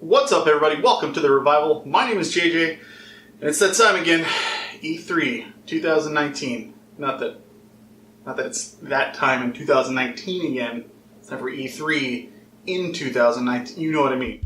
What's up, everybody? Welcome to The Revival. My name is JJ, and it's that time again, E3 2019. Not that it's that time in 2019 again. It's time for E3 in 2019. You know what I mean.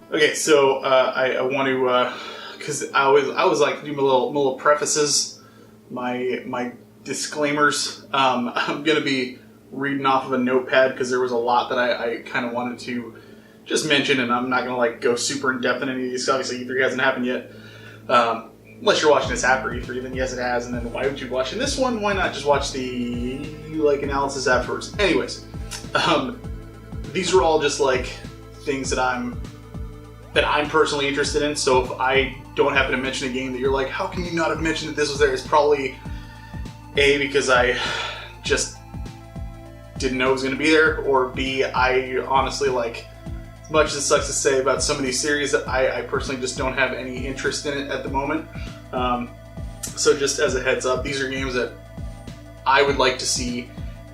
Okay, so I want to, because I always like to do my little prefaces, my disclaimers. I'm going to be reading off of a notepad because there was a lot that I kind of wanted to just mention, and I'm not going to go super in depth in any of these. Obviously, E3 hasn't happened yet. Unless you're watching this after E3, then yes, it has. And then why would you watch this one? Why not just watch the analysis afterwards? Anyways, these are all just things that I'm personally interested in. So if I don't happen to mention a game that you're like, how can you not have mentioned that this was there? It's probably A, because I just didn't know it was going to be there, or B, I honestly, as much as it sucks to say about some of these series, I personally just don't have any interest in it at the moment. So just as a heads up, these are games that I would like to see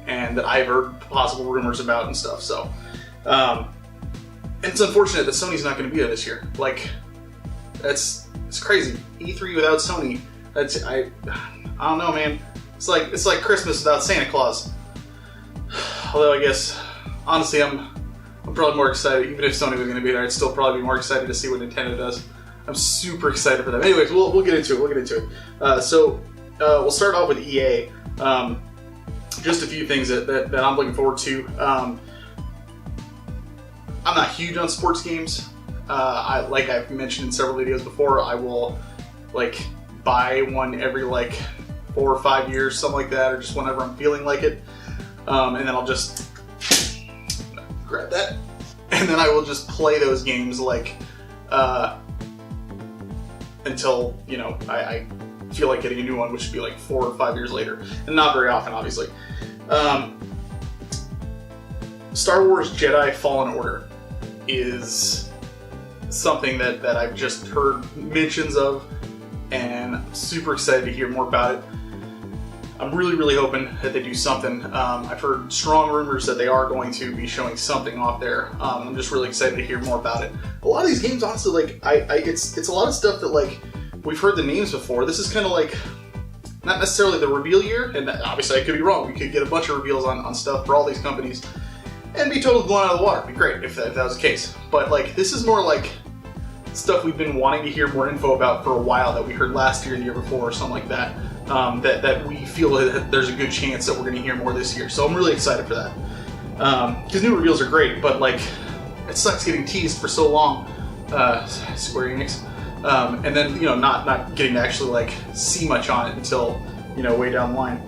and that I've heard possible rumors about and stuff. So and it's unfortunate that Sony's not going to be there this year. It's crazy. E3 without Sony. I don't know, man. It's like Christmas without Santa Claus. Although I guess honestly, I'm probably more excited. Even if Sony was going to be there, I'd still probably be more excited to see what Nintendo does. I'm super excited for them. Anyways, we'll get into it. So we'll start off with EA. Just a few things that I'm looking forward to. I'm not huge on sports games. Like I've mentioned in several videos before, I will buy one every 4 or 5 years, something like that, or just whenever I'm feeling like it. And then I'll just grab that, and then I will just play those games until I feel like getting a new one, which would be 4 or 5 years later, and not very often, obviously. Star Wars Jedi Fallen Order is something that I've just heard mentions of, and I'm super excited to hear more about it. I'm really hoping that they do something. I've heard strong rumors that they are going to be showing something off there. I'm just really excited to hear more about it. A lot of these games, honestly, it's a lot of stuff that we've heard the names before. This is kind of not necessarily the reveal year, and obviously I could be wrong. We could get a bunch of reveals on stuff for all these companies and be totally blown out of the water. It'd be great if that was the case. But this is more stuff we've been wanting to hear more info about for a while, that we heard last year, the year before, or something like that. That we feel that there's a good chance that we're going to hear more this year. So I'm really excited for that. Because new reveals are great, but it sucks getting teased for so long. Square Enix. And then not getting to actually see much on it until way down the line.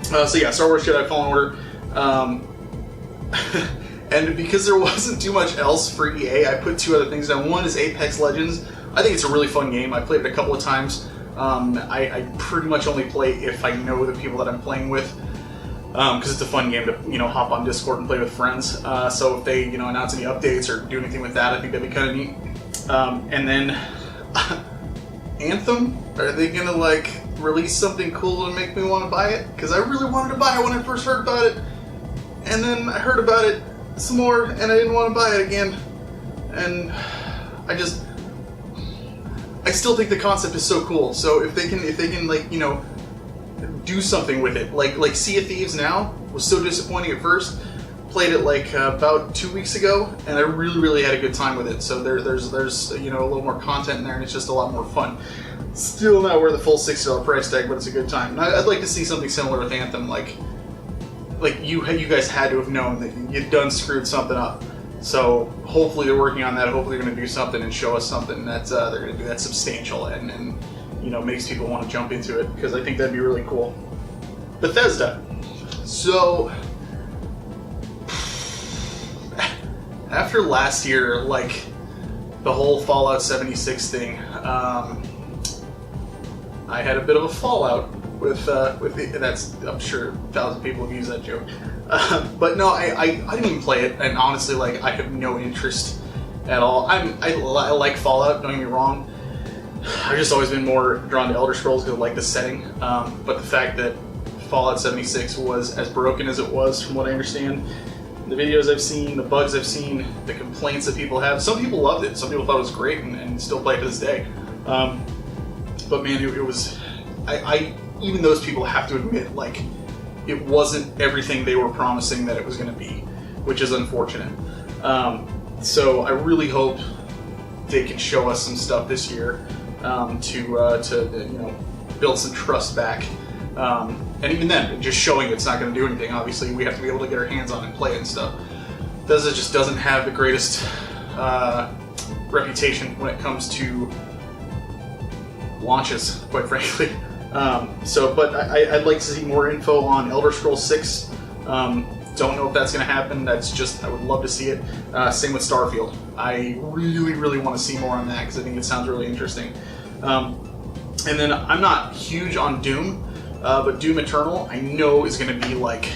So yeah, Star Wars Jedi Fallen Order. And because there wasn't too much else for EA, I put 2 other things down. One is Apex Legends. I think it's a really fun game. I played it a couple of times. I pretty much only play if I know the people that I'm playing with, because it's a fun game to hop on Discord and play with friends. So if they announce any updates or do anything with that, I think that'd be kind of neat. And then Anthem, are they gonna release something cool to make me want to buy it? Because I really wanted to buy it when I first heard about it, and then I heard about it some more, and I didn't want to buy it again. And I still think the concept is so cool. So if they can do something with it, like Sea of Thieves now was so disappointing at first. Played it about 2 weeks ago, and I really had a good time with it. So there's a little more content in there, and it's just a lot more fun. Still not worth the full $60 price tag, but it's a good time. And I'd like to see something similar with Anthem, you guys had to have known that you'd done screwed something up. So hopefully they're working on that. Hopefully they're going to do something and show us something that they're going to do that's substantial and makes people want to jump into it, because I think that'd be really cool. Bethesda. So, after last year, like, the whole Fallout 76 thing, I had a bit of a fallout with the, that's, I'm sure 1,000 people have used that joke. But no, I didn't even play it, and honestly, like, I have no interest at all. I like Fallout, don't get me wrong. I've just always been more drawn to Elder Scrolls because I like the setting, but the fact that Fallout 76 was as broken as it was, from what I understand, the videos I've seen, the bugs I've seen, the complaints that people have, some people loved it, some people thought it was great and still play it to this day. But man, it was, even those people have to admit, like, it wasn't everything they were promising that it was going to be, which is unfortunate. So I really hope they can show us some stuff this year to build some trust back. And even then, just showing it's not going to do anything. Obviously, we have to be able to get our hands on it and play it and stuff. Bethesda just doesn't have the greatest reputation when it comes to launches, quite frankly. But I'd like to see more info on Elder Scrolls 6. Don't know if that's going to happen. That's just, I would love to see it. Same with Starfield. I really, really want to see more on that because I think it sounds really interesting. And then I'm not huge on Doom, but Doom Eternal I know is going to be like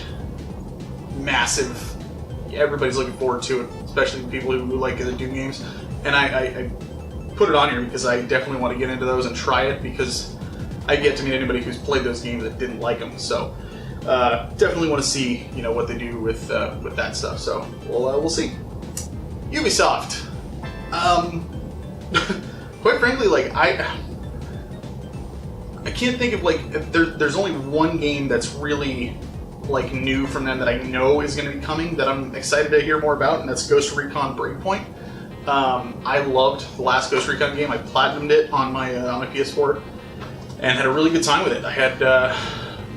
massive. Everybody's looking forward to it, especially people who like the Doom games. And I put it on here because I definitely want to get into those and try it because I get to meet anybody who's played those games that didn't like them. So definitely want to see what they do with that stuff. So we'll see. Ubisoft. Quite frankly, like I can't think of like there's only one game that's really like new from them that I know is going to be coming that I'm excited to hear more about, and that's Ghost Recon Breakpoint. I loved the last Ghost Recon game. I platinumed it on my PS4 and had a really good time with it. I had a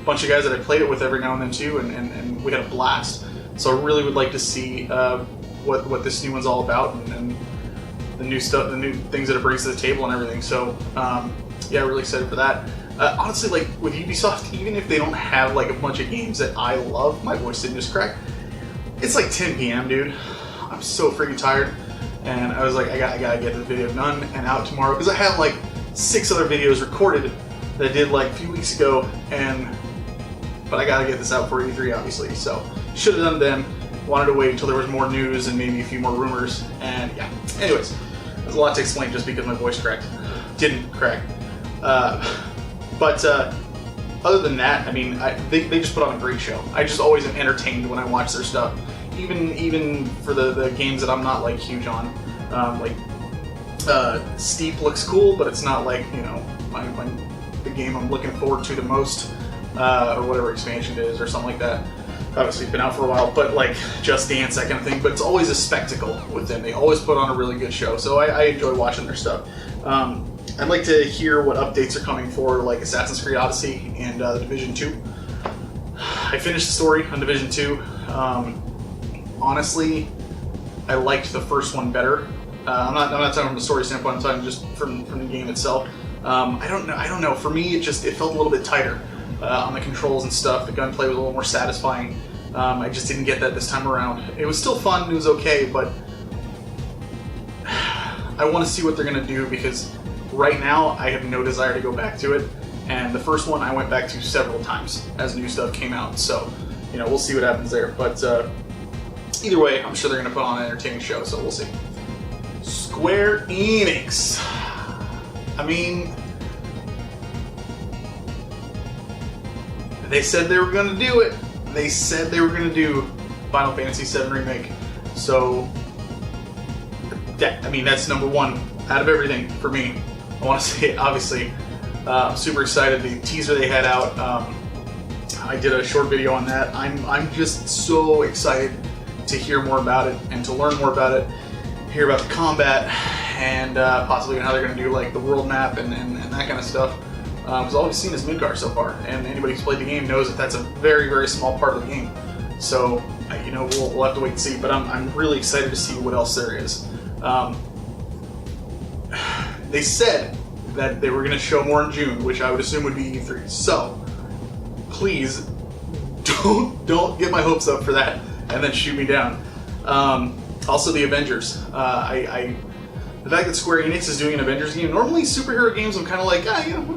bunch of guys that I played it with every now and then too, and we had a blast. So I really would like to see what this new one's all about and the new stuff, the new things that it brings to the table and everything. So yeah, really excited for that. Honestly, like with Ubisoft, even if they don't have like a bunch of games that I love, my voice didn't just crack. It's like 10 p.m., dude. I'm so freaking tired, and I was like, I gotta get this video done and out tomorrow because I had like 6 other videos recorded that I did like a few weeks ago, but I gotta get this out for E3, obviously. So should have done it then. Wanted to wait until there was more news and maybe a few more rumors, and yeah. Anyways, there's a lot to explain just because my voice cracked. Didn't crack. But other than that, I mean, they just put on a great show. I just always am entertained when I watch their stuff, even for the games that I'm not like huge on. Steep looks cool, but it's not like the game I'm looking forward to the most, or whatever expansion it is, or something like that. Obviously, it's been out for a while, but like Just Dance, that kind of thing. But it's always a spectacle with them. They always put on a really good show, so I enjoy watching their stuff. I'd like to hear what updates are coming for like Assassin's Creed Odyssey and The Division 2. I finished the story on Division 2. Honestly, I liked the first one better. I'm not talking from a story standpoint. I'm talking just from the game itself. I don't know. For me, it felt a little bit tighter on the controls and stuff. The gunplay was a little more satisfying. I just didn't get that this time around. It was still fun. It was okay, but I want to see what they're gonna do because right now I have no desire to go back to it. And the first one I went back to several times as new stuff came out. So we'll see what happens there. But either way, I'm sure they're gonna put on an entertaining show. So we'll see. Square Enix. I mean, they said they were going to do it. They said they were going to do Final Fantasy VII Remake. So, that's number one out of everything for me. I want to say it, obviously. I'm super excited. The teaser they had out, I did a short video on that. I'm just so excited to hear more about it and to learn more about it, hear about the combat, and possibly how they're going to do like the world map and that kind of stuff. Because all we've seen is Midgar so far, and anybody who's played the game knows that that's a very, very small part of the game. So, we'll have to wait and see. But I'm really excited to see what else there is. They said that they were going to show more in June, which I would assume would be E3. So, please don't get my hopes up for that and then shoot me down. Also, the Avengers. The fact that Square Enix is doing an Avengers game, normally superhero games I'm kind of like,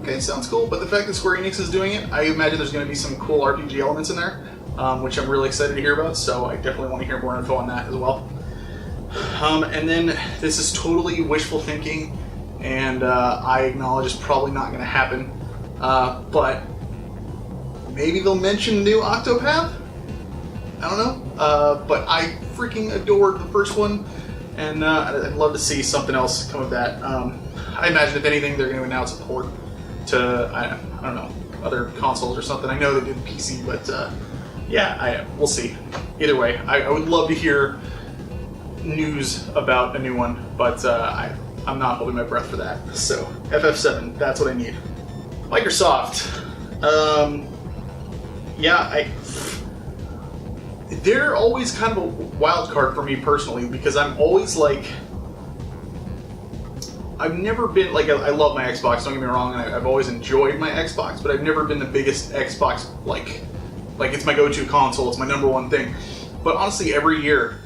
okay, sounds cool, but the fact that Square Enix is doing it, I imagine there's going to be some cool RPG elements in there, which I'm really excited to hear about, so I definitely want to hear more info on that as well. And then, this is totally wishful thinking, and I acknowledge it's probably not going to happen, but maybe they'll mention new Octopath? I don't know, but I freaking adored the first one. And I'd love to see something else come of that. I imagine, if anything, they're going to announce a port to, I don't know, other consoles or something. I know they did PC, but we'll see. Either way, I would love to hear news about a new one, but I'm not holding my breath for that. So, FF7, that's what I need. Microsoft. They're always kind of a wild card for me personally, because I'm always like, I've never been, like, I love my Xbox, don't get me wrong, and I've always enjoyed my Xbox, but I've never been the biggest Xbox, like it's my go-to console, it's my number one thing. But honestly, every year,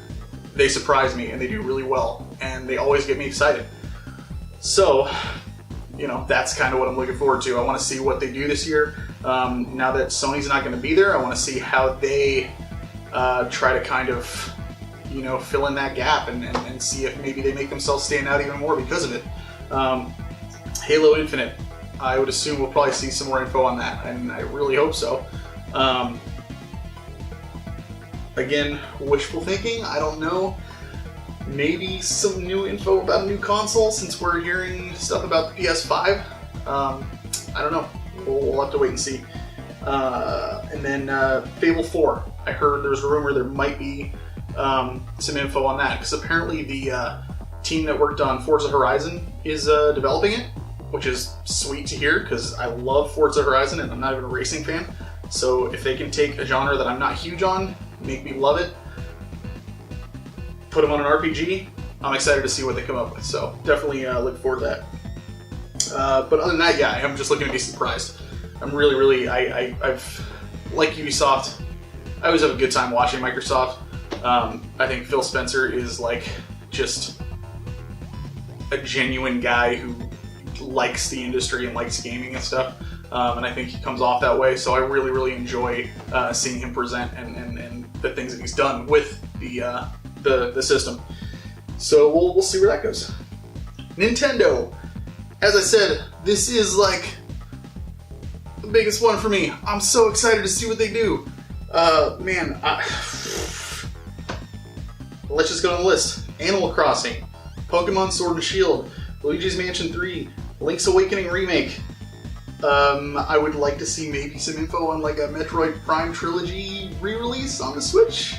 they surprise me, and they do really well, and they always get me excited. So, that's kind of what I'm looking forward to. I want to see what they do this year. Now that Sony's not going to be there, I want to see how they try to kind of, fill in that gap and see if maybe they make themselves stand out even more because of it. Halo Infinite, I would assume we'll probably see some more info on that, and I really hope so. Again, wishful thinking, I don't know. Maybe some new info about a new console, since we're hearing stuff about the PS5. I don't know. We'll have to wait and see. And then Fable 4. I heard there's a rumor there might be some info on that, because apparently the team that worked on Forza Horizon is developing it, which is sweet to hear, because I love Forza Horizon and I'm not even a racing fan. So if they can take a genre that I'm not huge on, make me love it, put them on an RPG, I'm excited to see what they come up with. So definitely look forward to that. But other than that, I'm just looking to be surprised. I'm really, I've, like Ubisoft, I always have a good time watching Microsoft. I think Phil Spencer is like just a genuine guy who likes the industry and likes gaming and stuff. And I think he comes off that way. So I really enjoy seeing him present and the things that he's done with the system. So we'll see where that goes. Nintendo. As I said, this is like the biggest one for me. I'm so excited to see what they do. Let's just go on the list. Animal Crossing, Pokemon Sword and Shield, Luigi's Mansion 3, Link's Awakening Remake. I would like to see maybe some info on like a Metroid Prime Trilogy re-release on the Switch.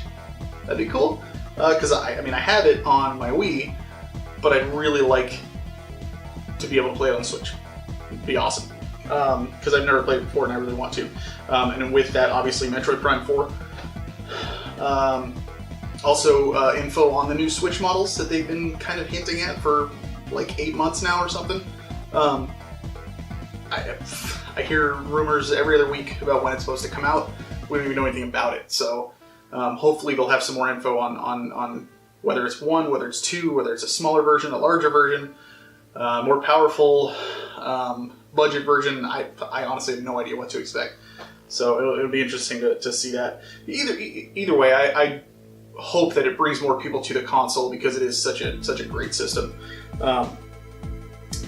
That'd be cool. Because I have it on my Wii, but I'd really like to be able to play it on the Switch. It'd be awesome. Because I've never played it before and I really want to. And with that, obviously, Metroid Prime 4. Also, info on the new Switch models that they've been kind of hinting at for like 8 months now or something. I hear rumors every other week about when it's supposed to come out. We don't even know anything about it. So hopefully they'll have some more info on whether it's one, whether it's two, whether it's a smaller version, a larger version, more powerful, budget version. I honestly have no idea what to expect. So it'll be interesting to see that. Either way, I hope that it brings more people to the console because it is such a great system.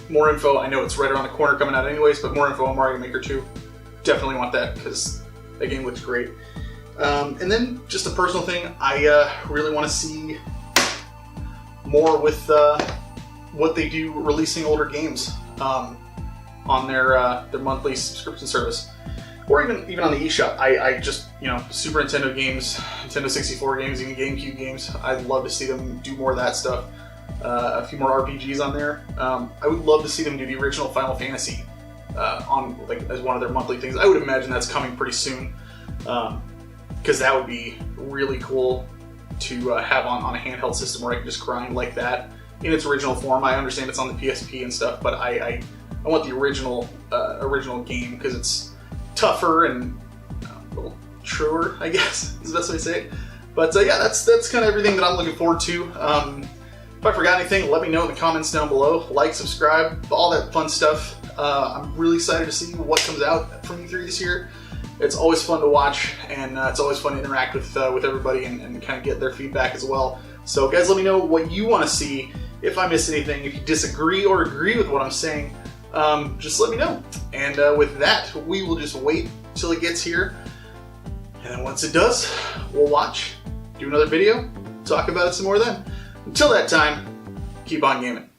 More info. I know it's right around the corner coming out anyways, but more info on Mario Maker 2. Definitely want that because that game looks great. And then just a personal thing, I really want to see more with what they do releasing older games on their monthly subscription service. Or even on the eShop. I just, Super Nintendo games, Nintendo 64 games, even GameCube games, I'd love to see them do more of that stuff. A few more RPGs on there. I would love to see them do the original Final Fantasy on as one of their monthly things. I would imagine that's coming pretty soon. Because that would be really cool to have on a handheld system where I can just grind like that in its original form. I understand it's on the PSP and stuff, but I want the original game because it's tougher and a little truer, I guess is the best way to say it. But yeah, that's kind of everything that I'm looking forward to. If I forgot anything, let me know in the comments down below. Like, subscribe, all that fun stuff. I'm really excited to see what comes out from E3 this year. It's always fun to watch, and it's always fun to interact with everybody and kind of get their feedback as well. So guys, let me know what you want to see. If I miss anything, if you disagree or agree with what I'm saying, just let me know. And with that, we will just wait till it gets here. And then once it does, we'll watch, do another video, talk about it some more then. Until that time, keep on gaming.